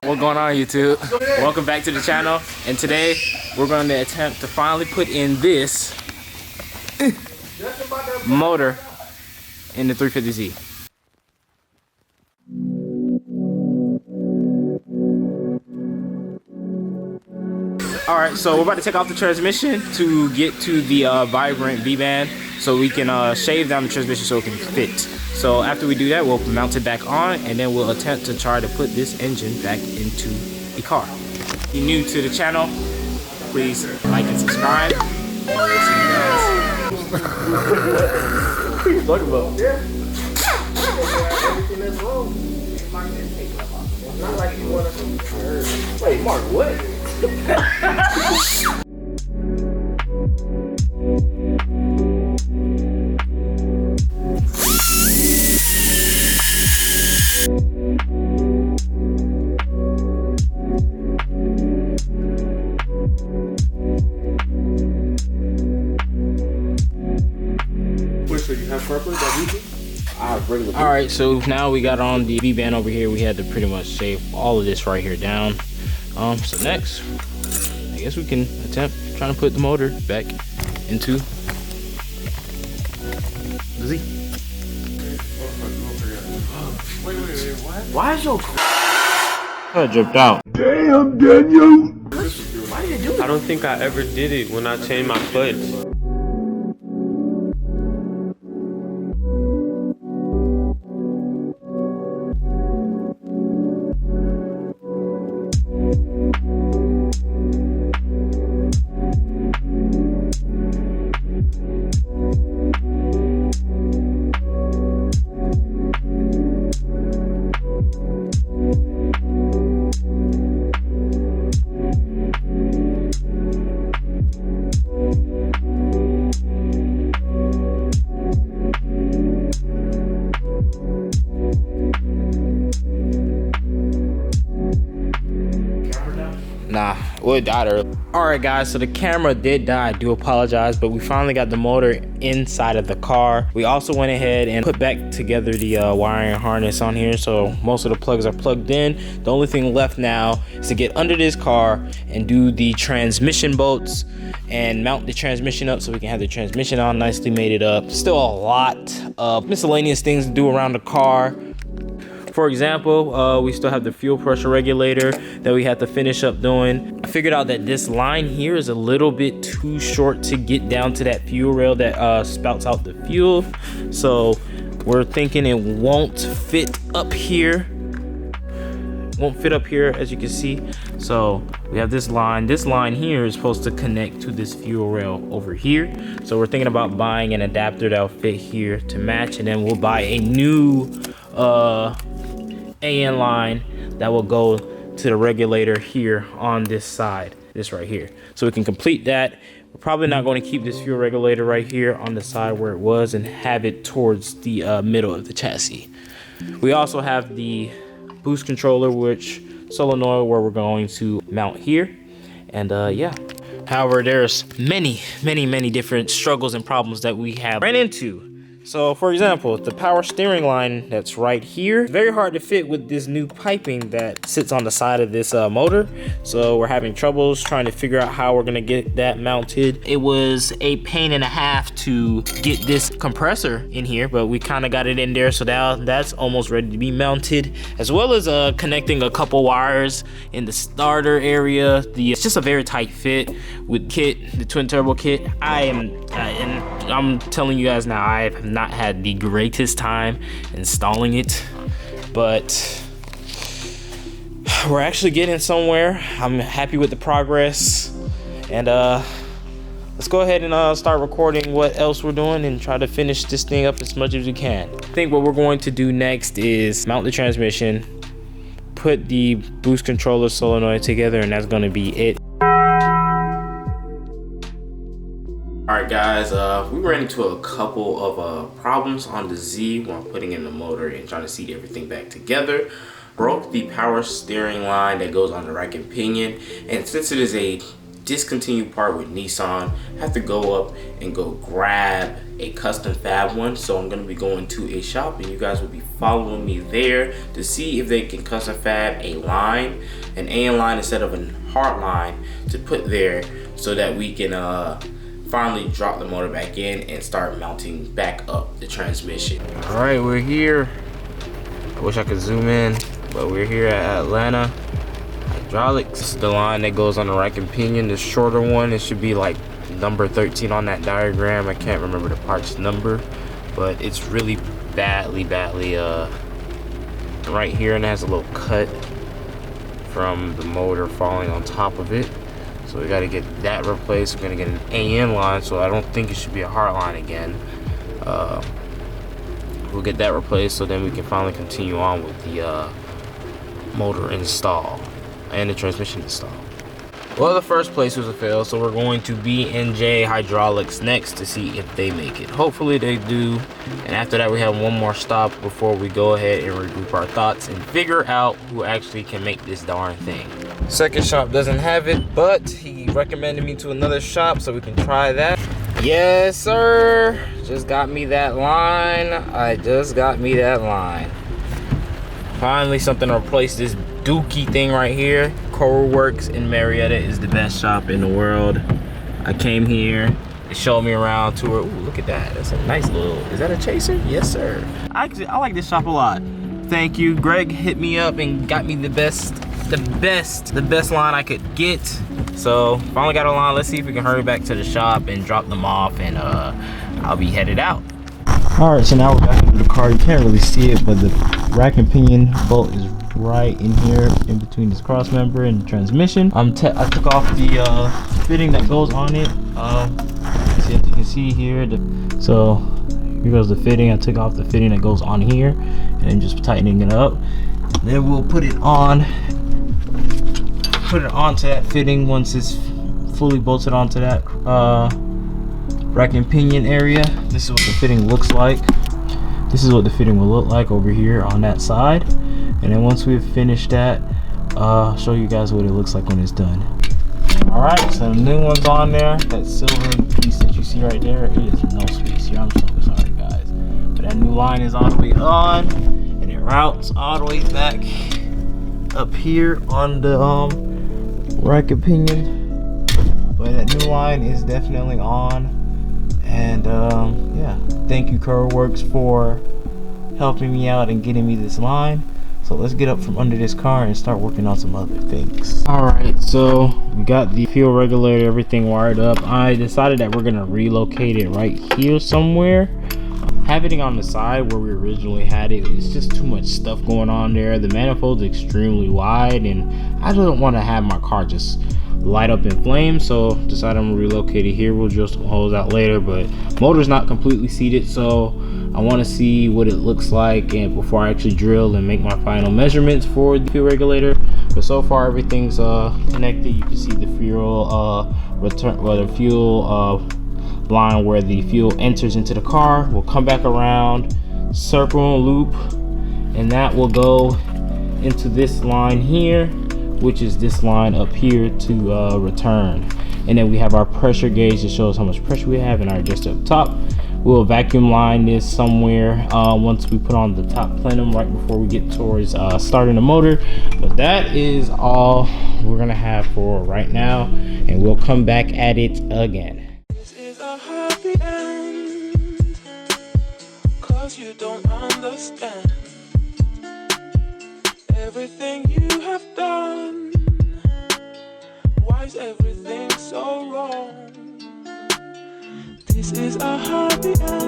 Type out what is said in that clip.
What going on, YouTube? Welcome back to the channel, and today we're going to attempt to finally put in this motor in the 350Z. Alright, so we're about to take off the transmission to get to the vibrant V-band so we can shave down the transmission so it can fit. So after we do that, we'll mount it back on, and then we'll attempt to try to put this engine back into the car. If you're new to the channel, please like and subscribe. And we'll see you guys. What are you talking about? Yeah. Everything that's wrong. It's not like you want to. Wait, Mark, what? So you have purple, all right, so now we got on the V-band over here. We had to pretty much shave all of this right here down. So next, I guess we can attempt trying to put the motor back into the Z. Wait, what? Why is your car dripped out? Damn, Daniel! Why did you do it? I don't think I ever did it when I changed my clutch. Nah, well, it died early. Alright guys, so the camera did die. I do apologize, but we finally got the motor inside of the car. We also went ahead and put back together the wiring harness on here, so most of the plugs are plugged in. The only thing left now is to get under this car and do the transmission bolts and mount the transmission up so we can have the transmission all nicely mated up. Still a lot of miscellaneous things to do around the car. For example, we still have the fuel pressure regulator that we have to finish up doing. I figured out that this line here is a little bit too short to get down to that fuel rail that spouts out the fuel. So we're thinking it won't fit up here. Won't fit up here, as you can see. So we have this line. This line here is supposed to connect to this fuel rail over here. So we're thinking about buying an adapter that'll fit here to match, and then we'll buy a new AN line that will go to the regulator here on this side, this right here. So we can complete that. We're probably not going to keep this fuel regulator right here on the side where it was and have it towards the middle of the chassis. We also have the boost controller, which solenoid, where we're going to mount here. And yeah. However, there's many different struggles and problems that we have ran into. So for example, the power steering line that's right here, very hard to fit with this new piping that sits on the side of this motor. So we're having troubles trying to figure out how we're gonna get that mounted. It was a pain and a half to get this compressor in here, but we kind of got it in there. So now that's almost ready to be mounted, as well as connecting a couple wires in the starter area. It's just a very tight fit with the twin turbo kit. I'm telling you guys now, I have not had the greatest time installing it, but we're actually getting somewhere. I'm happy with the progress, and let's go ahead and start recording what else we're doing and try to finish this thing up as much as we can. I think what we're going to do next is mount the transmission, put the boost controller solenoid together, and that's going to be it. Alright guys, we ran into a couple of problems on the Z while putting in the motor and trying to seat everything back together. Broke the power steering line that goes on the rack and pinion, and since it is a discontinued part with Nissan. Have to go up and go grab a custom fab one. So I'm gonna be going to a shop, and you guys will be following me there to see if they can custom fab a line, an AN line instead of a hard line to put there, so that we can finally drop the motor back in and start mounting back up the transmission. All right, we're here. I wish I could zoom in, but we're here at Atlanta Hydraulics. This is the line that goes on the rack and pinion, the shorter one. It should be like number 13 on that diagram. I can't remember the parts number, but it's really badly right here, and it has a little cut from the motor falling on top of it. So we got to get that replaced. We're gonna get an AN line, so I don't think it should be a hard line again. We'll get that replaced, so then we can finally continue on with the motor install and the transmission install. Well, the first place was a fail, so we're going to B&J Hydraulics next to see if they make it. Hopefully they do, and after that we have one more stop before we go ahead and regroup our thoughts and figure out who actually can make this darn thing. Second shop doesn't have it, but he recommended me to another shop, so we can try that. Yes, sir. Just got me that line. I just got me that line. Finally something to replace this dookie thing right here. Coral Works in Marietta is the best shop in the world. I came here, they showed me around, tour. Ooh, look at that. That's a nice little, is that a chaser? Yes, sir. Actually, I like this shop a lot. Thank you. Greg hit me up and got me the best line I could get. So finally got a line. Let's see if we can hurry back to the shop and drop them off, and I'll be headed out. All right, so now we're back into the car. You can't really see it, but the rack and pinion bolt is right in here, in between this cross member and the transmission. I took off the fitting that goes on it. As you can see here, so here goes the fitting. I took off the fitting that goes on here, and then just tightening it up. Then we'll put it onto that fitting once it's fully bolted onto that rack and pinion area. This is what the fitting looks like. This is what the fitting will look like over here on that side. And then once we've finished that, I'll show you guys what it looks like when it's done. All right, so the new one's on there. That silver piece that you see right there, it is no space here. I'm so sorry, guys. But that new line is all the way on, and it routes all the way back up here on the rack and pinion. But that new line is definitely on. And yeah, thank you Coral Works for helping me out and getting me this line. So let's get up from under this car and start working on some other things. All right, so we got the fuel regulator, everything wired up. I decided that we're gonna relocate it right here somewhere. Having it on the side where we originally had it, it's just too much stuff going on there. The manifold's extremely wide, and I don't want to have my car just light up in flames, so decided I'm gonna relocate it here. We'll drill some holes out later, but motor's not completely seated, so I want to see what it looks like and before I actually drill and make my final measurements for the fuel regulator. But so far everything's connected. You can see the fuel return, well, the fuel line where the fuel enters into the car will come back around, circle and loop, and that will go into this line here, which is this line up here to return. And then we have our pressure gauge that shows how much pressure we have, and our adjuster up top. We'll vacuum line this somewhere once we put on the top plenum right before we get towards starting the motor. But that is all we're gonna have for right now, and we'll come back at it again. This is a happy end, 'cause you don't understand everything you have done. Why is everything so wrong? This is a happy end.